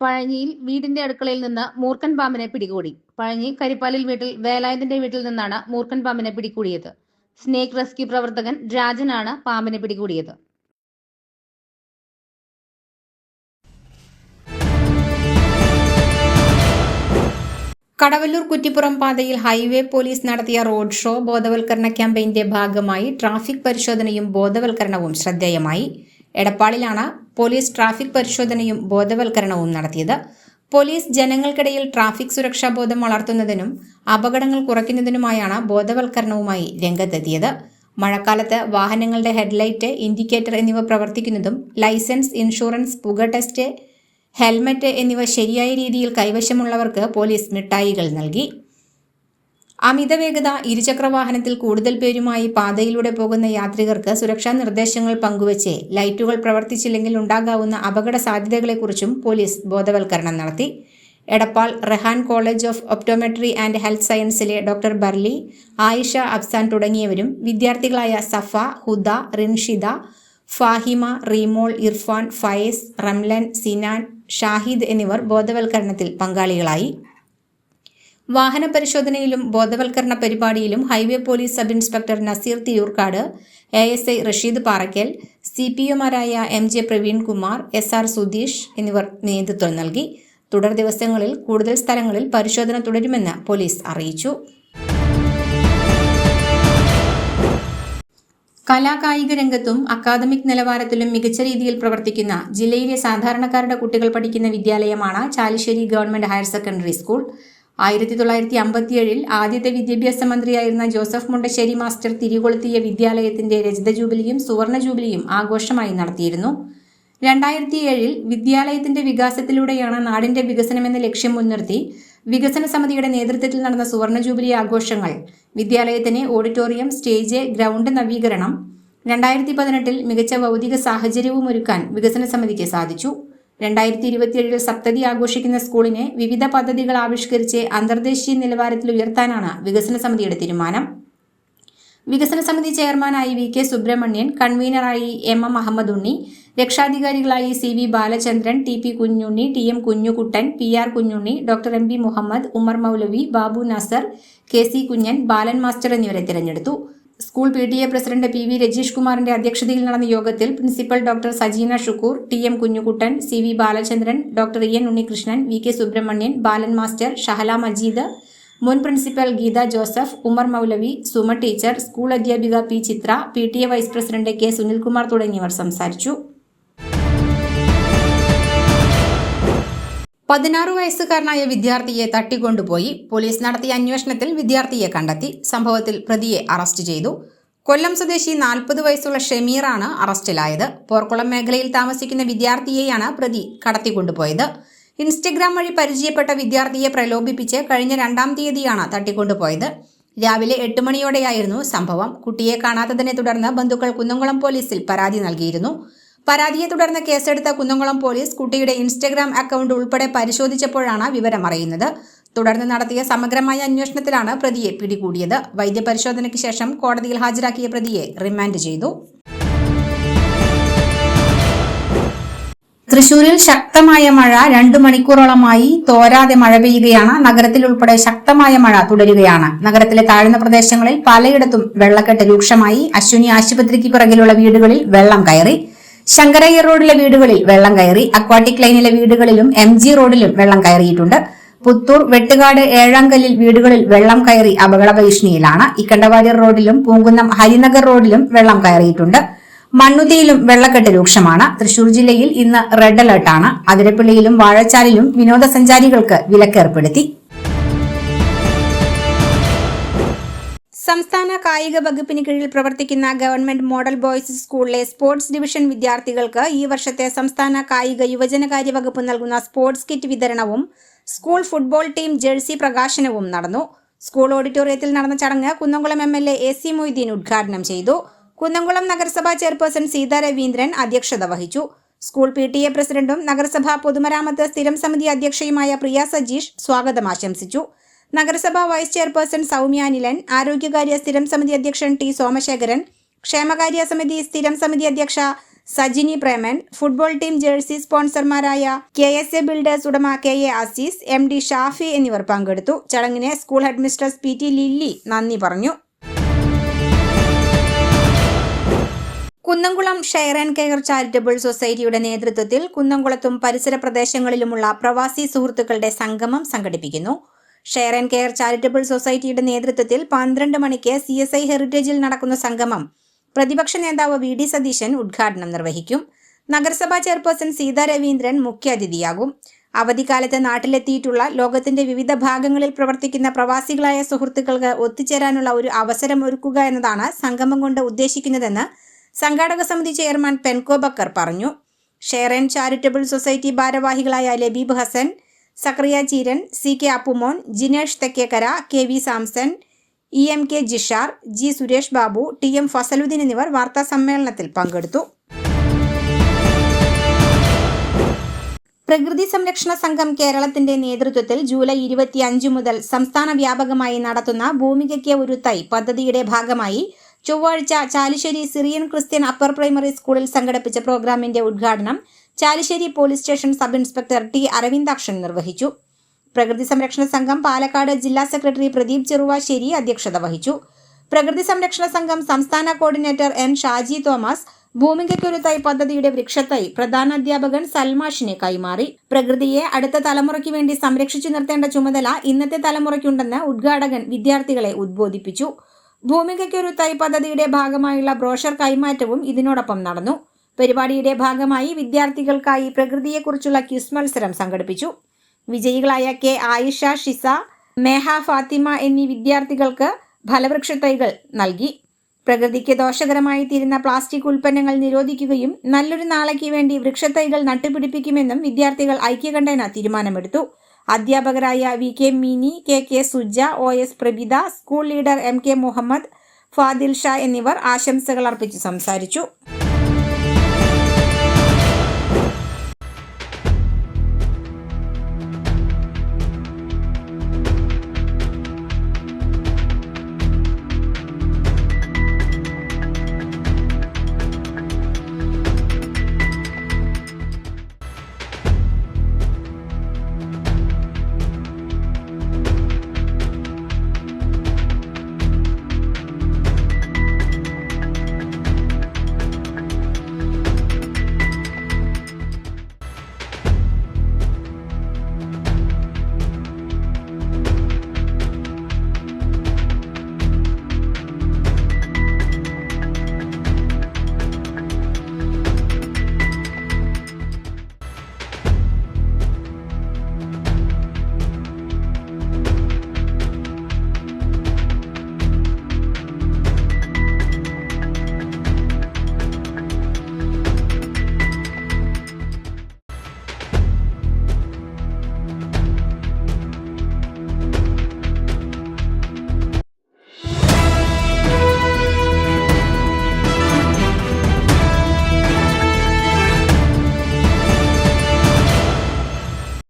പഴഞ്ഞിയിൽ വീടിന്റെ അടുക്കളയിൽ നിന്ന് മൂർഖൻ പാമ്പിനെ പിടികൂടി. പഴഞ്ഞി കരിപ്പാലിൽ വീട്ടിൽ വേലായുധന്റെ വീട്ടിൽ നിന്നാണ് മൂർഖൻ പാമ്പിനെ പിടികൂടിയത്. സ്നേക്ക് റെസ്ക്യൂ പ്രവർത്തകൻ രാജനാണ് പാമ്പിനെ പിടികൂടിയത്. കടവല്ലൂർ കുറ്റിപ്പുറം പാതയിൽ ഹൈവേ പോലീസ് നടത്തിയ റോഡ് ഷോ ബോധവൽക്കരണ ക്യാമ്പയിന്റെ ഭാഗമായി ട്രാഫിക് പരിശോധനയും ബോധവൽക്കരണവും ശ്രദ്ധേയമായി. എടപ്പാളിലാണ് പോലീസ് ട്രാഫിക് പരിശോധനയും ബോധവൽക്കരണവും നടത്തിയത്. പോലീസ് ജനങ്ങൾക്കിടയിൽ ട്രാഫിക് സുരക്ഷാ ബോധം വളർത്തുന്നതിനും അപകടങ്ങൾ കുറയ്ക്കുന്നതിനുമായാണ് ബോധവൽക്കരണവുമായി രംഗത്തെത്തിയത്. മഴക്കാലത്ത് വാഹനങ്ങളുടെ ഹെഡ്ലൈറ്റ്, ഇൻഡിക്കേറ്റർ എന്നിവ പ്രവർത്തിക്കുന്നതും ലൈസൻസ്, ഇൻഷുറൻസ്, പുക ടെസ്റ്റ്, ഹെൽമറ്റ് എന്നിവ ശരിയായ രീതിയിൽ കൈവശമുള്ളവർക്ക് പോലീസ് മിഠായികൾ നൽകി. അമിതവേഗത, ഇരുചക്രവാഹനത്തിൽ കൂടുതൽ പേരുമായി പാതയിലൂടെ പോകുന്ന യാത്രികർക്ക് സുരക്ഷാ നിർദ്ദേശങ്ങൾ പങ്കുവച്ച് ലൈറ്റുകൾ പ്രവർത്തിച്ചില്ലെങ്കിൽ ഉണ്ടാകാവുന്ന അപകട സാധ്യതകളെക്കുറിച്ചും പോലീസ് ബോധവൽക്കരണം നടത്തി. Edappal Rehan college of optometry and health സയൻസിലെ ഡോക്ടർ ബർലി, ആയിഷ അഫ്സാൻ തുടങ്ങിയവരും വിദ്യാർത്ഥികളായ സഫ, ഹുദ, റിൻഷിദ, ഫാഹിമ, റീമോൾ, ഇർഫാൻ, ഫയസ്, റംലൻ, സിനാൻ, ഷാഹിദ് എന്നിവർ ബോധവൽക്കരണത്തിൽ പങ്കാളികളായി. വാഹന പരിശോധനയിലും ബോധവൽക്കരണ പരിപാടിയിലും highway police sub inspector Naseer Thirurkad, ASI Rasheed Parakkal, CPOമാരായ MJ പ്രവീൺകുമാർ, SR സുധീഷ് എന്നിവർ നേതൃത്വം നൽകി. തുടർ ദിവസങ്ങളിൽ കൂടുതൽ സ്ഥലങ്ങളിൽ പരിശോധന തുടരുമെന്ന് പോലീസ് അറിയിച്ചു. കലാകായിക രംഗത്തും അക്കാദമിക് നിലവാരത്തിലും മികച്ച രീതിയിൽ പ്രവർത്തിക്കുന്ന ജില്ലയിലെ സാധാരണക്കാരുടെ കുട്ടികൾ പഠിക്കുന്ന വിദ്യാലയമാണ് Chalissery government higher secondary school. 1957 ആദ്യത്തെ വിദ്യാഭ്യാസ മന്ത്രിയായിരുന്ന ജോസഫ് മുണ്ടശ്ശേരി മാസ്റ്റർ തിരികൊളുത്തിയ വിദ്യാലയത്തിന്റെ രജത ജൂബിലിയും സുവർണ ജൂബിലിയും ആഘോഷമായി നടത്തിയിരുന്നു. 2007 വിദ്യാലയത്തിന്റെ വികാസത്തിലൂടെയാണ് നാടിന്റെ വികസനമെന്ന ലക്ഷ്യം മുൻനിർത്തി വികസന സമിതിയുടെ നേതൃത്വത്തിൽ നടന്ന സുവർണ ജൂബിലി ആഘോഷങ്ങൾ. വിദ്യാലയത്തിന് ഓഡിറ്റോറിയം, സ്റ്റേജ്, ഗ്രൗണ്ട് നവീകരണം, 2018 മികച്ച ഭൗതിക സാഹചര്യവും ഒരുക്കാൻ വികസന സമിതിക്ക് സാധിച്ചു. 2027 സപ്തതി ആഘോഷിക്കുന്ന സ്കൂളിനെ വിവിധ പദ്ധതികൾ ആവിഷ്കരിച്ച് അന്തർദേശീയ നിലവാരത്തിൽ ഉയർത്താനാണ് വികസന സമിതിയുടെ തീരുമാനം. വികസന സമിതി ചെയർമാനായി VK സുബ്രഹ്മണ്യൻ, കൺവീനറായി MM അഹമ്മദ് ഉണ്ണി, രക്ഷാധികാരികളായി CV Balachandran, TP Kunhunni, TM Kunjukuttan, PR Kunhunni, doctor MB Muhammad, Umar Moulavi, Babu Nasar, KC Kunjan, Balan master എന്നിവരെ തിരഞ്ഞെടുത്തു. School PTA president PV Rajeesh കുമാറിന്റെ അധ്യക്ഷതയിൽ നടന്ന യോഗത്തിൽ principal doctor Sajeena Shukoor, TM Kunjukuttan, CV Balachandran, doctor EN Unnikrishnan, VK Subramanian, Balan master, Shahala Majeed, മുൻ principal Geetha Joseph, Umar Moulavi, Suma teacher, school അധ്യാപിക P Chithra, PTA vice president K Sunilkumar തുടങ്ങിയവർ സംസാരിച്ചു. 16 വയസ്സുകാരനായ വിദ്യാർത്ഥിയെ തട്ടിക്കൊണ്ടുപോയി. പോലീസ് നടത്തിയ അന്വേഷണത്തിൽ വിദ്യാർത്ഥിയെ കണ്ടെത്തി. സംഭവത്തിൽ പ്രതിയെ അറസ്റ്റ് ചെയ്തു. കൊല്ലം സ്വദേശി 40 വയസ്സുള്ള ഷമീറാണ് അറസ്റ്റിലായത്. പോർക്കുളം മേഖലയിൽ താമസിക്കുന്ന വിദ്യാർത്ഥിയെയാണ് പ്രതി കടത്തിക്കൊണ്ടുപോയത്. ഇൻസ്റ്റഗ്രാം വഴി പരിചയപ്പെട്ട വിദ്യാർത്ഥിയെ പ്രലോഭിപ്പിച്ച് കഴിഞ്ഞ 2-ാം തീയതിയാണ് തട്ടിക്കൊണ്ടുപോയത്. രാവിലെ 8 മണിയോടെയായിരുന്നു സംഭവം. കുട്ടിയെ കാണാത്തതിനെ തുടർന്ന് ബന്ധുക്കൾ കുന്നംകുളം പോലീസിൽ പരാതി നൽകിയിരുന്നു. പരാതിയെ തുടർന്ന് കേസെടുത്ത കുന്നംകുളം പോലീസ് കുട്ടിയുടെ ഇൻസ്റ്റഗ്രാം അക്കൗണ്ട് ഉൾപ്പെടെ പരിശോധിച്ചപ്പോഴാണ് വിവരം അറിയുന്നത്. തുടർന്ന് നടത്തിയ സമഗ്രമായ അന്വേഷണത്തിലാണ് പ്രതിയെ പിടികൂടിയത്. വൈദ്യപരിശോധനയ്ക്ക് ശേഷം കോടതിയിൽ ഹാജരാക്കിയ പ്രതിയെ റിമാൻഡ് ചെയ്തു. തൃശൂരിൽ ശക്തമായ മഴ 2 മണിക്കൂറോളമായി തോരാതെ മഴ പെയ്യുകയാണ്. നഗരത്തിൽ ഉൾപ്പെടെ ശക്തമായ മഴ തുടരുകയാണ്. നഗരത്തിലെ താഴ്ന്ന പ്രദേശങ്ങളിൽ പലയിടത്തും വെള്ളക്കെട്ട് രൂക്ഷമായി. അശ്വിനി ആശുപത്രിക്ക് പിറകിലുള്ള വീടുകളിൽ വെള്ളം കയറി. ശങ്കരയ്യർ റോഡിലെ വീടുകളിൽ വെള്ളം കയറി. അക്വാട്ടിക് ലൈനിലെ വീടുകളിലും MG റോഡിലും വെള്ളം കയറിയിട്ടുണ്ട്. പുത്തൂർ, വെട്ടുകാട്, ഏഴാങ്കല്ലിൽ വീടുകളിൽ വെള്ളം കയറി അപകട ഭീഷണിയിലാണ്. ഇക്കണ്ടവാര്യർ റോഡിലും പൂങ്കുന്നം ഹരിനഗർ റോഡിലും വെള്ളം കയറിയിട്ടുണ്ട്. മണ്ണുതിയിലും വെള്ളക്കെട്ട് രൂക്ഷമാണ്. തൃശൂർ ജില്ലയിൽ ഇന്ന് റെഡ് അലർട്ടാണ്. അതിരപ്പള്ളിയിലും വാഴച്ചാലിലും വിനോദസഞ്ചാരികൾക്ക് വിലക്കേർപ്പെടുത്തി. സംസ്ഥാന കായിക വകുപ്പിന് കീഴിൽ പ്രവർത്തിക്കുന്ന ഗവൺമെന്റ് മോഡൽ ബോയ്സ് സ്കൂളിലെ സ്പോർട്സ് ഡിവിഷൻ വിദ്യാർത്ഥികൾക്ക് ഈ വർഷത്തെ സംസ്ഥാന കായിക യുവജനകാര്യ വകുപ്പ് നൽകുന്ന സ്പോർട്സ് കിറ്റ് വിതരണവും സ്കൂൾ ഫുട്ബോൾ ടീം ജേഴ്സി പ്രകാശനവും നടന്നു. സ്കൂൾ ഓഡിറ്റോറിയത്തിൽ നടന്ന ചടങ്ങ് കുന്നംകുളം MLA AC മൊയ്തീൻ ഉദ്ഘാടനം ചെയ്തു. കുന്നംകുളം നഗരസഭാ ചെയർപേഴ്സൺ സീത രവീന്ദ്രൻ അധ്യക്ഷത വഹിച്ചു. സ്കൂൾ PTA പ്രസിഡന്റും നഗരസഭാ പൊതുമരാമത്ത് സ്ഥിരം സമിതി അധ്യക്ഷയുമായ പ്രിയ സജീഷ് സ്വാഗതം ആശംസിച്ചു. നഗരസഭാ വൈസ് ചെയർപേഴ്സൺ സൗമ്യ അനിലൻ, ആരോഗ്യകാര്യ സ്ഥിരം സമിതി അധ്യക്ഷൻ T സോമശേഖരൻ, ക്ഷേമകാര്യ സമിതി സ്ഥിരം സമിതി അധ്യക്ഷ Sajini Preman, football team jersey സ്പോൺസർമാരായ KSA ബിൽഡേഴ്സ് ഉടമ KA അസീസ്, MD ഷാഫി എന്നിവർ പങ്കെടുത്തു. ചടങ്ങിന് സ്കൂൾ ഹെഡ്മിസ്ട്രസ് PT ലില്ലി നന്ദി പറഞ്ഞു. Kunnamkulam share and care charitable സൊസൈറ്റിയുടെ നേതൃത്വത്തിൽ കുന്നംകുളത്തും പരിസര പ്രദേശങ്ങളിലുമുള്ള പ്രവാസി സുഹൃത്തുക്കളുടെ സംഗമം സംഘടിപ്പിക്കുന്നു. ഷെയർ ആൻഡ് കെയർ ചാരിറ്റബിൾ സൊസൈറ്റിയുടെ നേതൃത്വത്തിൽ 12 മണിക്ക് CSI ഹെറിറ്റേജിൽ നടക്കുന്ന സംഗമം പ്രതിപക്ഷ നേതാവ് VD സതീശൻ ഉദ്ഘാടനം നിർവഹിക്കും. നഗരസഭാ ചെയർപേഴ്സൺ സീതാ രവീന്ദ്രൻ മുഖ്യാതിഥിയാകും. അവധിക്കാലത്ത് നാട്ടിലെത്തിയിട്ടുള്ള ലോകത്തിന്റെ വിവിധ ഭാഗങ്ങളിൽ പ്രവർത്തിക്കുന്ന പ്രവാസികളായ സുഹൃത്തുക്കൾക്ക് ഒത്തുചേരാനുള്ള ഒരു അവസരം ഒരുക്കുക എന്നതാണ് സംഗമം കൊണ്ട് ഉദ്ദേശിക്കുന്നതെന്ന് സംഘാടക സമിതി ചെയർമാൻ പെൻകോ ബക്കർ പറഞ്ഞു. ഷെയർ ആൻഡ് ചാരിറ്റബിൾ സൊസൈറ്റി ഭാരവാഹികളായ ലബീബ് ഹസൻ, സക്രിയ Cheeran, CK Appumon, Jinesh Thekkekara, KV Samson, EMK Jishar, G Suresh Babu, TM Fazaluddin എന്നിവർ വാർത്താ സമ്മേളനത്തിൽ പങ്കെടുത്തു. പ്രകൃതി സംരക്ഷണ സംഘം കേരളത്തിന്റെ നേതൃത്വത്തിൽ ജൂലൈ 25 മുതൽ സംസ്ഥാന വ്യാപകമായി നടത്തുന്ന ഭൂമികയ്ക്ക് ഒരു തൈ പദ്ധതിയുടെ ഭാഗമായി ചൊവ്വാഴ്ച Chalissery Syrian Christian upper primary സ്കൂളിൽ സംഘടിപ്പിച്ച പ്രോഗ്രാമിന്റെ ഉദ്ഘാടനം Chalissery police station sub inspector T Aravindakshan നിർവഹിച്ചു. പ്രകൃതി സംരക്ഷണ സംഘം പാലക്കാട് ജില്ലാ സെക്രട്ടറി പ്രദീപ് ചെറുവാശ്ശേരി അധ്യക്ഷത വഹിച്ചു. പ്രകൃതി സംരക്ഷണ സംഘം സംസ്ഥാന കോർഡിനേറ്റർ N ഷാജി തോമസ് ഭൂമികയ്ക്കൊരു തൈ പദ്ധതിയുടെ വൃക്ഷത്തൈ പ്രധാന അധ്യാപകൻ സൽമാഷിനെ കൈമാറി. പ്രകൃതിയെ അടുത്ത തലമുറയ്ക്ക് വേണ്ടി സംരക്ഷിച്ചു നിർത്തേണ്ട ചുമതല ഇന്നത്തെ തലമുറയ്ക്കുണ്ടെന്ന് ഉദ്ഘാടകൻ വിദ്യാർത്ഥികളെ ഉദ്ബോധിപ്പിച്ചു. ഭൂമികയ്ക്കൊരു തൈ പദ്ധതിയുടെ ഭാഗമായുള്ള ബ്രോഷർ കൈമാറ്റവും ഇതിനോടൊപ്പം നടന്നു. പരിപാടിയുടെ ഭാഗമായി വിദ്യാർത്ഥികൾക്കായി പ്രകൃതിയെക്കുറിച്ചുള്ള ക്വിസ് മത്സരം സംഘടിപ്പിച്ചു. വിജയികളായ K ആയിഷ, ഷിസ, മേഹ, ഫാത്തിമ എന്നീ വിദ്യാർത്ഥികൾക്ക് ഫലവൃക്ഷത്തൈകൾ നൽകി. പ്രകൃതിക്ക് ദോഷകരമായി തീരുന്ന പ്ലാസ്റ്റിക് ഉൽപ്പന്നങ്ങൾ നിരോധിക്കുകയും നല്ലൊരു നാളേക്ക് വേണ്ടി വൃക്ഷത്തൈകൾ നട്ടുപിടിപ്പിക്കുമെന്നും വിദ്യാർത്ഥികൾ ഐക്യകണ്ഠേന തീരുമാനമെടുത്തു. അധ്യാപകരായ VK Mini, KK Suja, OS Prabitha, school leader MK Muhammad, Fadil Shah എന്നിവർ ആശംസകൾ അർപ്പിച്ച് സംസാരിച്ചു.